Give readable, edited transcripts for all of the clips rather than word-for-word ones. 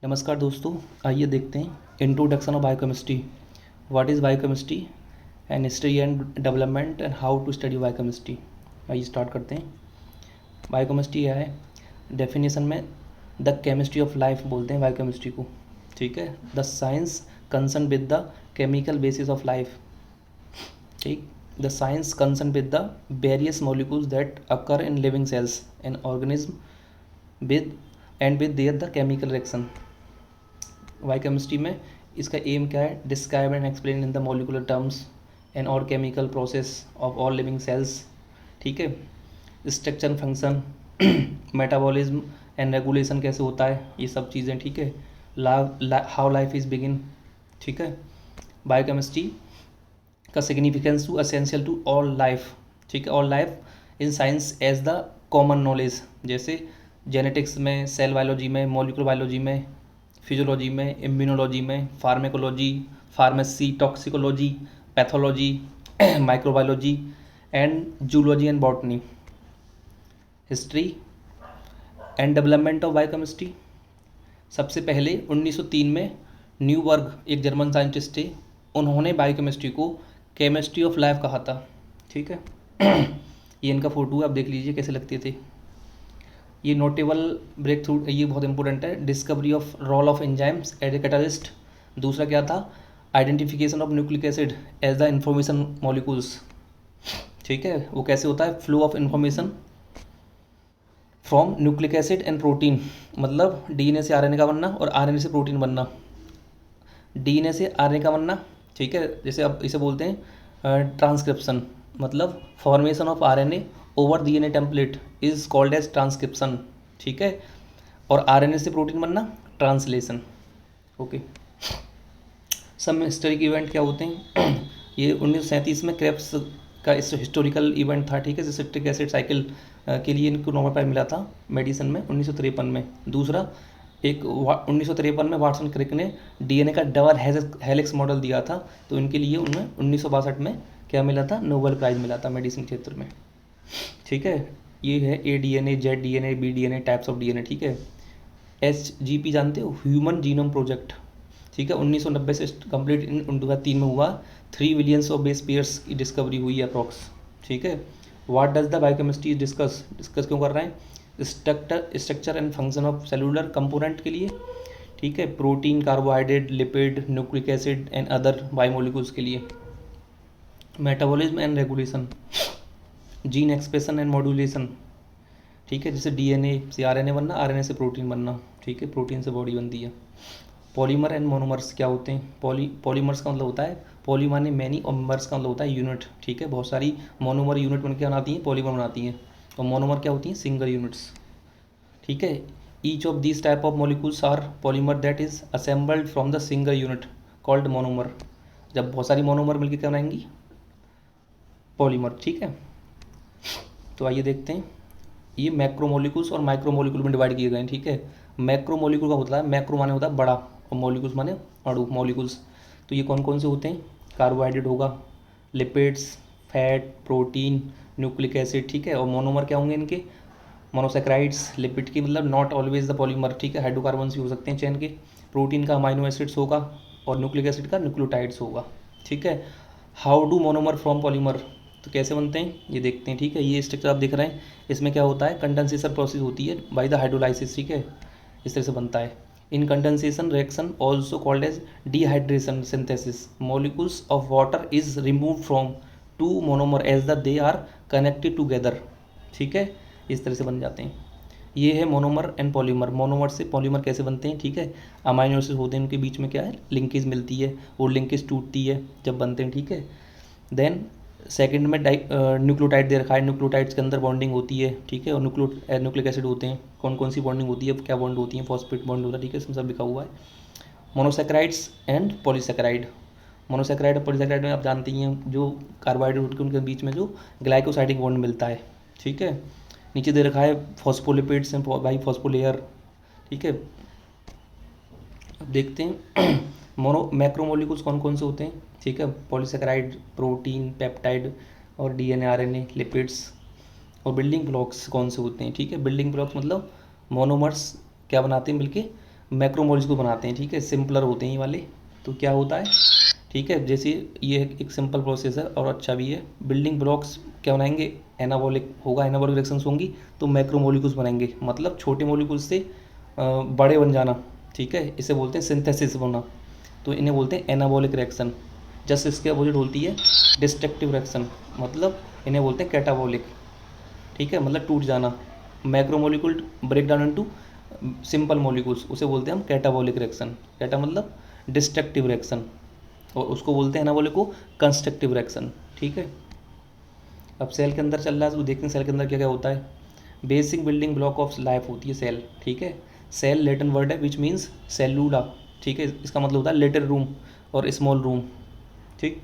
नमस्कार दोस्तों, आइए देखते हैं introduction of biochemistry. What is biochemistry and history and development and how to study biochemistry. आइए स्टार्ट करते हैं। बायोकेमिस्ट्री क्या है? डेफिनेशन में द केमिस्ट्री ऑफ लाइफ बोलते हैं बायोकेमिस्ट्री को। ठीक है, the science concern with the chemical basis of life. ठीक, the science concern with the various molecules that occur in living cells and organism with and with their the chemical reaction. Biochemistry में इसका aim क्या है? Describe and explain in the molecular terms and और chemical process of all living cells. ठीक है, structure function, metabolism and regulation कैसे होता है, ये सब चीज़ें। ठीक है, हाउ लाइफ इज़ बिगिन। ठीक है, बायोकेमिस्ट्री का significance to essential to all life. ठीक है, all life in science as the common knowledge, जैसे जेनेटिक्स में, सेल बायोलॉजी में, मॉलिक्यूलर बायोलॉजी में, फिजियोलॉजी में, इम्यूनोलॉजी में, pharmacology, pharmacy, toxicology, pathology, microbiology and zoology and botany. History and development of biochemistry. सबसे पहले 1903 में न्यूबर्ग, एक जर्मन साइंटिस्ट थे, उन्होंने बायोकेमिस्ट्री को केमिस्ट्री ऑफ लाइफ कहा था। ठीक है, ये इनका फोटो है, आप देख लीजिए कैसे लगते थे। ये नोटेबल ब्रेक थ्रू, ये बहुत इंपॉर्टेंट है। Discovery of role of enzymes as a catalyst. दूसरा क्या था? Identification of nucleic acid as the information molecules. ठीक है, वो कैसे होता है? Flow of information from nucleic acid and protein, मतलब डीएनए से आरएनए का बनना और आरएनए से प्रोटीन बनना, डीएनए से आरएनए का बनना। ठीक है, जैसे अब इसे बोलते हैं ट्रांसक्रिप्शन, मतलब formation of RNA over DNA template is called as transcription. ठीक है, और आरएनए से प्रोटीन बनना ट्रांसलेशन। ओके, सब हिस्टोरिक इवेंट क्या होते हैं? ये 1937 में क्रेब्स का इस हिस्टोरिकल इवेंट था। ठीक है, सिट्रिक एसिड साइकिल के लिए इनको नोबेल प्राइज मिला था मेडिसिन में 1953 में। दूसरा, एक 1953 में वाटसन क्रिक ने डीएनए का डबल हेलिक्स मॉडल दिया था, तो इनके लिए उन्हें 1962 में क्या मिला था? नोबेल प्राइज मिला था मेडिसिन क्षेत्र में। ठीक है, ये है A DNA, Z DNA, B DNA, types of DNA. ठीक है, HGP जानते हो? Human genome project. ठीक है, 1990 से कंप्लीट इन 2003 में हुआ। 3 बिलियंस ऑफ बेस पेयर्स की डिस्कवरी हुई है अप्रॉक्स। ठीक है, what does the biochemistry discuss क्यों कर रहे हैं? Structure and function of cellular component के लिए। ठीक है, protein, carbohydrate, lipid, nucleic acid and other biomolecules के लिए। Metabolism and regulation, gene expression and modulation. ठीक है, जैसे डीएनए से आरएनए बनना, आरएनए से प्रोटीन बनना। ठीक है, प्रोटीन से बॉडी बनती है। पॉलीमर एंड मोनोमर्स क्या होते हैं? पॉलीमर्स का मतलब होता है, पॉली माने मैनी और मर्स का मतलब होता है यूनिट। ठीक है, बहुत सारी मोनोमर यूनिट बनकर बनाती हैं, पॉलीमर बनाती हैं। और मोनोमर क्या होती हैं? Single units. ठीक है, each of this type of molecules are polymer that is assembled from the single unit called monomer. जब बहुत सारी मोनोमर मिलकर क्या बनाएंगी? पॉलीमर। ठीक है, तो आइए देखते हैं। ये मैक्रोमोलिक्यूल्स और माइक्रोमोलिक्यूल में डिवाइड किए गए हैं। ठीक है, मैक्रोमोलिक्यूल का होता है, मैक्रो माने होता है बड़ा, और मॉलिक्यूल्स माने अणु, मॉलिक्यूल्स। तो ये कौन कौन से होते हैं? कार्बोहाइड्रेट होगा, lipids, fat, protein, nucleic acid. ठीक है, और मोनोमर क्या होंगे इनके? मोनोसेक्राइड्स। लिपिड की मतलब नॉट ऑलवेज द पॉलीमर। ठीक है, हाइड्रोकार्बन्स भी हो सकते हैं चेन के। प्रोटीन का अमाइनो एसिड्स होगा और न्यूक्लिक एसिड का न्यूक्लियोटाइड्स होगा। ठीक है, how do monomer from polymer, तो कैसे बनते हैं ये देखते हैं। ठीक है, ये स्ट्रक्चर आप देख रहे हैं, इसमें क्या होता है? कंडेंसेशन प्रोसेस होती है बाय द हाइड्रोलाइसिस। ठीक है, इस तरह से बनता है। In condensation reaction also called as dehydration synthesis, molecules of water is remove from two monomer as the they are connected together. ठीक है, इस तरह से बन जाते हैं। ये है मोनोमर एंड पॉलीमर। मोनोमर से पॉलीमर कैसे बनते हैं? ठीक है, अमाइनो एसिड होते हैं, उनके बीच में क्या है? लिंकेज मिलती है, वो लिंकेज टूटती है जब बनते हैं। ठीक है, देन सेकंड में न्यूक्लियोटाइड दे रखा है, न्यूक्लियोटाइड्स के अंदर बॉन्डिंग होती है। ठीक है, और न्यूक्लिक एसिड होते हैं। कौन कौन सी बॉन्डिंग होती है, क्या बॉन्ड होती है? फॉस्फेट बॉन्ड होता है। ठीक है, इसमें सब लिखा हुआ है। Monosaccharides and polysaccharide. मोनोसेक्राइड और पॉलीसेक्राइड में आप जानते ही हैं, जो कार्बोहाइड्रेट होते हैं उनके बीच में जो ग्लाइकोसाइडिक बॉन्ड मिलता है। ठीक है, नीचे दे रखा है फॉस्फोलिपिड्स एंड बाई फॉस्फोलेयर। ठीक है, अब देखते हैं मैक्रोमोलिक्यूल्स कौन कौन से होते हैं। ठीक है, पॉलीसेकेराइड, प्रोटीन, पेप्टाइड और डीएनए, आरएनए, लिपिड्स। और बिल्डिंग ब्लॉक्स कौन से होते हैं? ठीक है, बिल्डिंग ब्लॉक्स मतलब मोनोमर्स क्या बनाते हैं मिलके? मैक्रोमोलिक्यूल्स को बनाते हैं, ठीक है, सिंपलर होते हैं ये वाले। तो क्या होता है, ठीक है, जैसे ये एक सिंपल प्रोसेस है और अच्छा भी है। बिल्डिंग ब्लॉक्स क्या बनाएंगे, एनाबॉलिक होगा, एनाबॉलिक रिएक्शंस होंगी तो मैक्रोमोलिक्यूल्स बनेंगे, मतलब छोटे मोलिक्यूल्स से बड़े बन जाना, ठीक है, इसे बोलते हैं सिंथेसिस होना। तो इन्हें बोलते हैं एनाबॉलिक रिएक्शन। जस्ट इसके अपोजिट होती है डिस्ट्रक्टिव रिएक्शन, मतलब इन्हें बोलते हैं कैटाबॉलिक, ठीक है, मतलब टूट जाना। Macromolecule break down into simple molecules, उसे बोलते हैं हम कैटाबॉलिक रिएक्शन। कैटा मतलब डिस्ट्रक्टिव रिएक्शन, और उसको बोलते हैं एनाबॉलिक को कंस्ट्रक्टिव रिएक्शन, ठीक है। अब सेल के अंदर चल रहा है तो देखते हैं सेल के अंदर क्या क्या होता है। Basic building block of life होती है सेल, ठीक है। सेल लैटिन वर्ड है विच मीन्स सेलुला, ठीक है, इसका मतलब होता है लिटिल रूम और स्मॉल रूम, ठीक।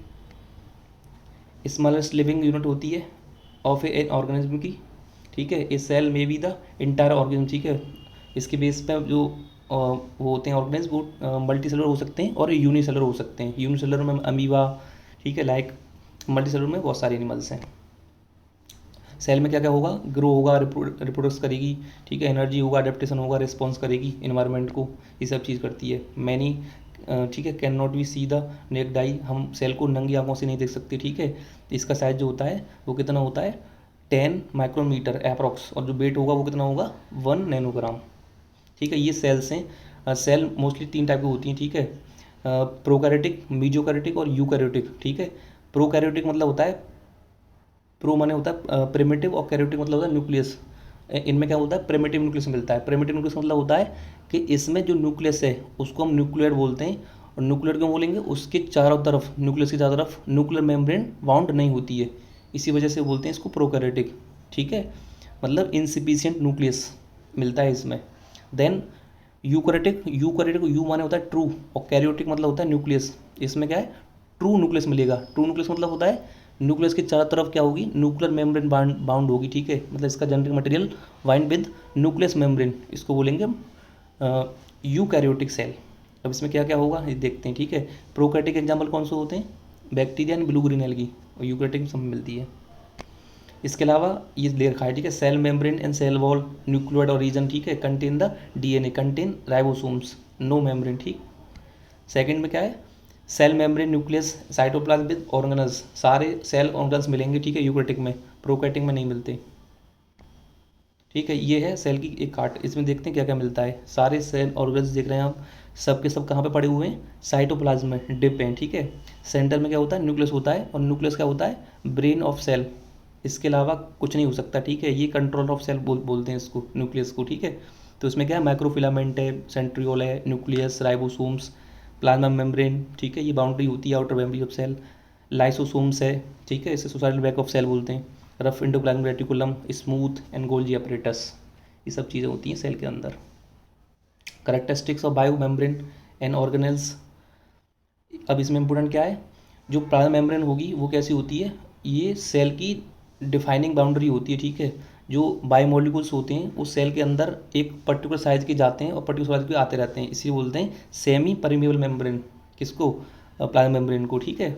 स्मॉलेस्ट लिविंग यूनिट होती है ऑफ ए ऑर्गेनिज्म की, ठीक है। ए सेल में बी द इंटायर ऑर्गेनिज्म, ठीक है। इसके बेस पे जो वो होते हैं ऑर्गेनिज्म, वो मल्टी सेलुलर हो सकते हैं और यूनिसेलुलर हो सकते हैं। यूनिसेलुलर में अमीबा, ठीक है, लाइक मल्टी सेलुलर में बहुत सारे एनिमल्स हैं। सेल में क्या क्या होगा, ग्रो होगा, रिप्रोड्यूस करेगी, ठीक है, एनर्जी होगा, अडेप्टेशन होगा, रिस्पॉन्स करेगी इन्वायरमेंट को, ये सब चीज़ करती है। मैनी, ठीक है, can not be see the naked eye, हम सेल को नंगी आंखों से नहीं देख सकते, ठीक है। इसका साइज जो होता है वो कितना होता है, 10 माइक्रोमीटर अप्रॉक्स, और जो वेट होगा वो कितना होगा, 1 नैनोग्राम, ठीक है। ये सेल्स हैं। सेल मोस्टली 3 टाइप की होती हैं, ठीक है, प्रोकैरियोटिक, मीजोकैरियोटिक और यूकैरियोटिक, ठीक है। प्रोकैरियोटिक मतलब होता है, प्रो माने होता है प्रिमिटिव, और कैरियोटिक मतलब होता है न्यूक्लियस। इनमें क्या होता है, प्रिमिटिव न्यूक्लियस मिलता है। प्रिमिटिव न्यूक्लियस मतलब होता है कि इसमें जो न्यूक्लियस है उसको हम न्यूक्लियर बोलते हैं। और न्यूक्लियर क्यों बोलेंगे, उसके चारों तरफ, न्यूक्लियस की चारों तरफ न्यूक्लियर मेम्ब्रेन बाउंड नहीं होती है, इसी वजह से बोलते हैं इसको प्रोकैरियोटिक, ठीक है, मतलब इनसिफिशिएंट न्यूक्लियस मिलता है इसमें। देन यूकैरियोटिक, यूकैरियोटिक यू माने होता है ट्रू, और कैरियोटिक मतलब होता है न्यूक्लियस। इसमें क्या है, ट्रू न्यूक्लियस मिलेगा। ट्रू न्यूक्लियस मतलब होता है न्यूक्लियस की चारों तरफ क्या होगी, न्यूक्लियर मेम्ब्रेन बाउंड होगी, ठीक है, मतलब इसका genetic material wind with nucleus membrane, इसको बोलेंगे हम यूकैरियोटिक सेल। अब इसमें क्या क्या होगा ये देखते हैं, ठीक है। प्रोकैरियोटिक एग्जाम्पल कौन से होते हैं, bacteria and blue green algae, और यूकैरियोटिक सब मिलती है। इसके अलावा ये दे रखा है, ठीक है, cell membrane and cell wall, nucleoid और रीजन, ठीक है, contain the DNA, contain ribosomes, no membrane, ठीक। सेकंड में क्या है, cell membrane, nucleus, cytoplasm with organelles, सारे सेल ऑर्गन्स मिलेंगे, ठीक है, यूकैरियोटिक में, प्रोकैरियोटिक में नहीं मिलते, ठीक है। ये है सेल की एक कार्ट, इसमें देखते हैं क्या क्या मिलता है। सारे सेल ऑर्गन्स देख रहे हैं आप, सब के सब कहाँ पे पड़े हुए हैं, साइटोप्लाज्म में डिप हैं, ठीक है। सेंटर में क्या होता है, न्यूक्लियस होता है, और न्यूक्लियस क्या होता है, ब्रेन ऑफ सेल, इसके अलावा कुछ नहीं हो सकता, ठीक है। ये कंट्रोल ऑफ सेल बोलते हैं इसको, न्यूक्लियस को, ठीक है। तो इसमें क्या है, माइक्रोफिलामेंट है, सेंट्रियोल है, न्यूक्लियस, राइबोसोम्स, प्लाज्मा मेम्ब्रेन, ठीक है, ये बाउंड्री होती है outer boundary of cell. Lysosomes है, ठीक है, इसे सोसाइटल बैक ऑफ सेल बोलते हैं। Rough endoplasmic reticulum, smooth and Golgi apparatus, ये सब चीज़ें होती हैं सेल के अंदर। Characteristics of bio membrane and organelles. अब इसमें इंपॉर्टेंट क्या है, जो प्लाज्मा मेम्ब्रेन होगी वो कैसी होती है, ये सेल की डिफाइनिंग बाउंड्री होती है, ठीक है। जो बायोमोलिक्यूल्स होते हैं वो सेल के अंदर एक पर्टिकुलर साइज के जाते हैं और पर्टिकुलर साइज के आते रहते हैं, इसी बोलते हैं सेमी परमेबल मेम्ब्रेन, किसको, प्लाज्मा मेम्ब्रेन को, ठीक है,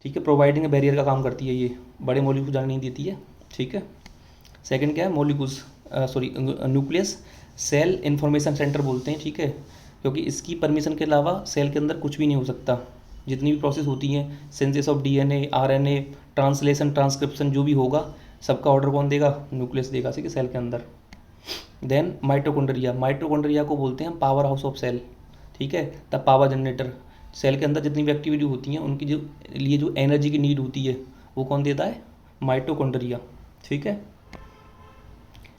ठीक है। प्रोवाइडिंग बैरियर का काम करती है, ये बड़े मॉलिक्यूल जाने नहीं देती है, ठीक है। सेकंड क्या है, molecules, sorry nucleus, cell information centre बोलते हैं, ठीक है, क्योंकि इसकी परमिशन के अलावा सेल के अंदर कुछ भी नहीं हो सकता। जितनी भी प्रोसेस होती हैं, synthesis of DNA, RNA, translation, transcription, जो भी होगा सबका ऑर्डर कौन देगा, न्यूक्लियस देगा, ठीक है, सेल के अंदर। देन माइटोकॉन्ड्रिया, माइटोकॉन्ड्रिया को बोलते हैं पावर हाउस ऑफ सेल, ठीक है, द पावर जनरेटर। सेल के अंदर जितनी भी एक्टिविटी होती हैं उनकी जो लिए जो एनर्जी की नीड होती है वो कौन देता है, माइटोकॉन्ड्रिया, ठीक है।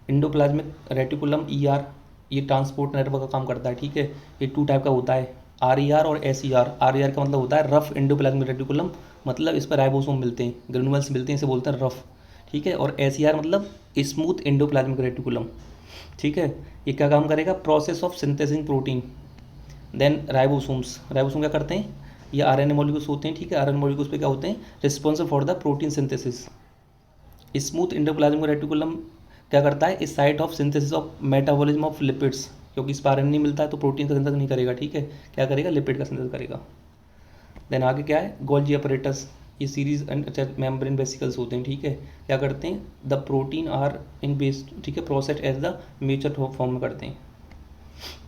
इंडोप्लाज्मिक रेटिकुलम, ईआर, ये ट्रांसपोर्ट नेटवर्क का काम करता है, ठीक है। ये 2 टाइप का होता है, आरईआर और एसईआर। आरईआर का मतलब होता है रफ इंडोप्लाज्मिक रेटिकुलम, मतलब इस पर राइबोसोम मिलते हैं, ग्रेनुअल्स मिलते हैं, इसे बोलते हैं रफ, ठीक है। और एसईआर मतलब स्मूथ इंडोप्लाज्मिक रेटिकुलम, ठीक है। ये क्या काम करेगा, process of synthesizing protein. Then ribosomes, ribosome क्या करते हैं, ये आरएनए मॉलिक्यूल्स होते हैं, ठीक है। आरएनए मॉलिक्यूल्स पे क्या होते हैं, responsible for the protein synthesis. Smooth endoplasmic reticulum क्या करता है, इस site of synthesis of metabolism of lipids, क्योंकि इस पर आरएनए नहीं मिलता है तो प्रोटीन का सिंथेसिस नहीं करेगा, ठीक है, क्या करेगा, लिपिड का सिंथेसिस करेगा। देन आगे क्या है, गोल्जी अपरेटस, ये सीरीज एंड मेम्ब्रेन वेसिकल्स होते हैं, ठीक है, क्या करते हैं, the protein are in base, ठीक है, process as the mature form में करते हैं।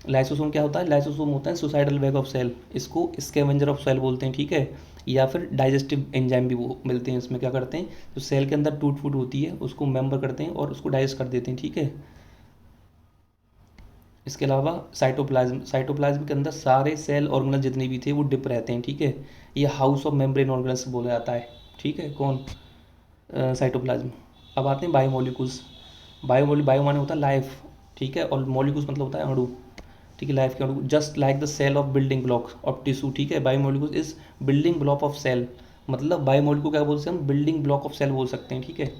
लाइसोसोम क्या होता है? लाइसोसोम होता है सुसाइडल बैग ऑफ सेल, इसको स्कैवेंजर ऑफ सेल बोलते हैं, ठीक है। या फिर डाइजेस्टिव एंजाइम भी वो मिलते हैं इसमें। क्या करते हैं, जो सेल के अंदर टूट फूट होती है उसको मेंबर करते हैं और उसको डाइजेस्ट कर देते हैं, ठीक है। इसके अलावा साइटोप्लाज्म, साइटोप्लाज्म के अंदर सारे सेल ऑर्गेनल जितने भी थे वो डिप रहते हैं, ठीक है। ये हाउस ऑफ मेम्ब्रेन ऑर्गेनल्स बोला जाता है, ठीक है। कौन? साइटोप्लाज्म। अब आते हैं बायोमोलिकुल्स। बायो माने होता है लाइफ, ठीक है, और मोलिकुल्स मतलब होता है अणु, ठीक है, लाइफ के अणु। Just like the cell of building block of tissue, ठीक है। Biomolecules is building block of cell, मतलब बायोमोलिकुल क्या बोलते हैं हम? बिल्डिंग ब्लॉक ऑफ सेल बोल सकते हैं, ठीक है।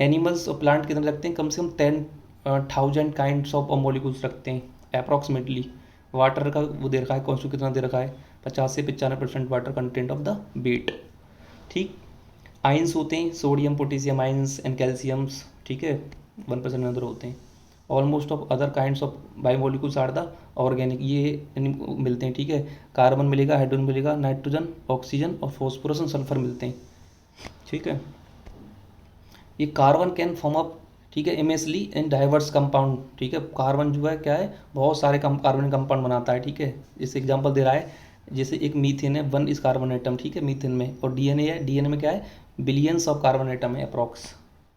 एनिमल्स और प्लांट कितने रखते हैं? कम से कम 10,000 काइंड्स ऑफ मॉलिक्यूल्स रखते हैं अप्रॉक्सीमेटली। वाटर का वो दे रखा है, कॉन्स्टिट्यूट कितना दे रखा है? 50 से 95% water content of the weight, ठीक। आइंस होते हैं sodium potassium ions and calciums, ठीक है, 1% अंदर होते हैं। Almost of other kinds of biomolecules are the organic, ये मिलते हैं, ठीक है। कार्बन मिलेगा, हाइड्रोजन मिलेगा, नाइट्रोजन, ऑक्सीजन और फॉस्फोरस और सल्फर मिलते हैं, ठीक है। ये कार्बन कैन फॉर्म अप, ठीक है, इमेजली इन डाइवर्स कंपाउंड, ठीक है। कार्बन जो है क्या है? बहुत सारे कार्बन कंपाउंड बनाता है, ठीक है। जैसे एग्जांपल दे रहा है, जैसे एक मीथेन है, 1 इज कार्बन एटम, ठीक है, मीथेन में। और डीएनए है, डीएनए में क्या है? बिलियंस ऑफ कार्बन एटम है अप्रॉक्स,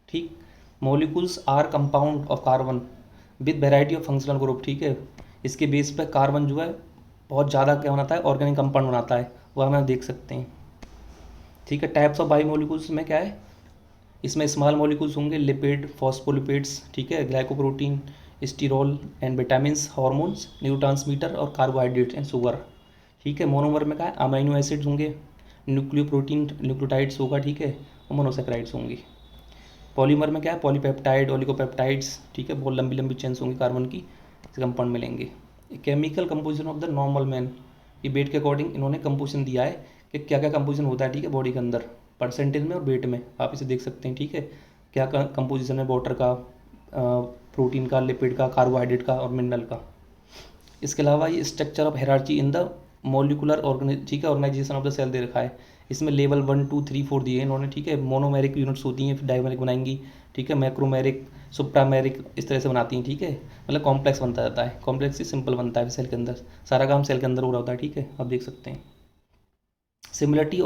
ठीक। Molecules are compound of carbon with variety of functional group, ठीक है। इसके बेस पर कार्बन जो है बहुत ज़्यादा क्या बनाता है? ऑर्गेनिक कंपाउंड बनाता है, वह हम देख सकते हैं, ठीक है। टाइप्स ऑफ बायोमोलिक्यूल्स में क्या है? इसमें स्मॉल मॉलिक्यूल्स होंगे, लिपिड, फॉस्फोलिपिड्स, ठीक है, glycoprotein, sterol and vitamins, hormones, neurotransmitter और कार्बोहाइड्रेट्स एंड शुगर, ठीक है। मोनोमर में क्या है? अमीनो एसिड्स होंगे, न्यूक्लियोप्रोटीन न्यूक्लियोटाइड्स होगा, ठीक है, और मोनोसेक्राइड्स होंगे। पॉलीमर में क्या है? पॉलीपेप्टाइड, ओलिगोपेप्टाइड्स, ठीक है, बहुत लंबी लंबी चेन्स होंगी कार्बन की, इस कंपाउंड मिलेंगे। Chemical composition of the normal man, ये वेट के अकॉर्डिंग इन्होंने कंपोजिशन दिया है कि क्या क्या कंपोजिशन होता है, ठीक है, बॉडी के अंदर परसेंटेज में और वेट में, आप इसे देख सकते हैं, ठीक है। क्या कंपोजिशन है वाटर का, प्रोटीन का, लिपिड का, कार्बोहाइड्रेट का और मिनरल का। इसके अलावा ये structure of hierarchy in the molecular ठीक है, ऑर्गेनाइजेशन ऑफ द सेल दे रखा है। इसमें लेवल 1 2 3 4 दिए इन्होंने, ठीक है। मोनोमेरिक यूनिट्स होती हैं, फिर डायमेरिक बनाएंगी, ठीक है, मैक्रोमेरिक, सुप्रामेरिक, इस तरह से बनाती हैं, ठीक है। मतलब कॉम्प्लेक्स बनता जाता है, कॉम्प्लेक्स से सिंपल बनता है सेल के अंदर, सारा काम सेल के अंदर हो रहा होता है, ठीक है, आप देख सकते हैं। Similarity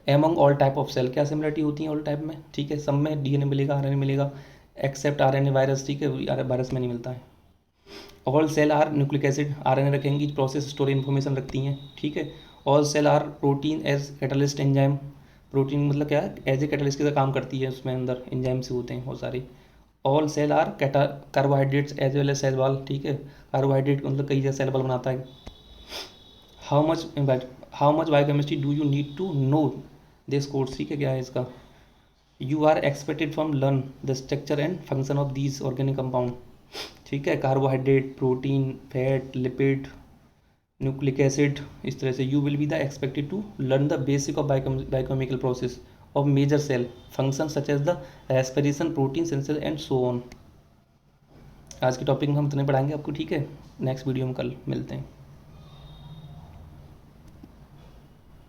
among all type of cell, क्या सिमिलरिटी होती है ऑल टाइप में, ठीक है। सब में डीएनए मिलेगा, आरएनए मिलेगा, एक्सेप्ट आरएनए वायरस, ठीक है, वायरस में नहीं मिलता है। All cell are nucleic acid, RNA रखेंगी, प्रोसेस स्टोर इन्फॉर्मेशन रखती हैं, ठीक है। All cell are protein as catalyst enzyme, protein मतलब क्या है? एज ए कैटलिस्ट का काम करती है, उसमें अंदर एंजाइम से होते हैं बहुत सारे। All cell are carbohydrates as well as cell wall, ठीक है। कार्बोहाइड्रेट मतलब कई जैसे सेल वॉल बनाता है। How much biochemistry do you need to know this course, ठीक है, क्या है इसका? You are expected from learn the structure and function of these organic compound, ठीक है। Carbohydrate, protein, fat, lipid, nucleic acid, इस तरह से you will be the expected to learn the basic of biochemical process of major cell function such as the respiration, protein synthesis and so on. आज के topic में हम इतने पढ़ाएंगे आपको, ठीक है। नेक्स्ट वीडियो में कल मिलते हैं।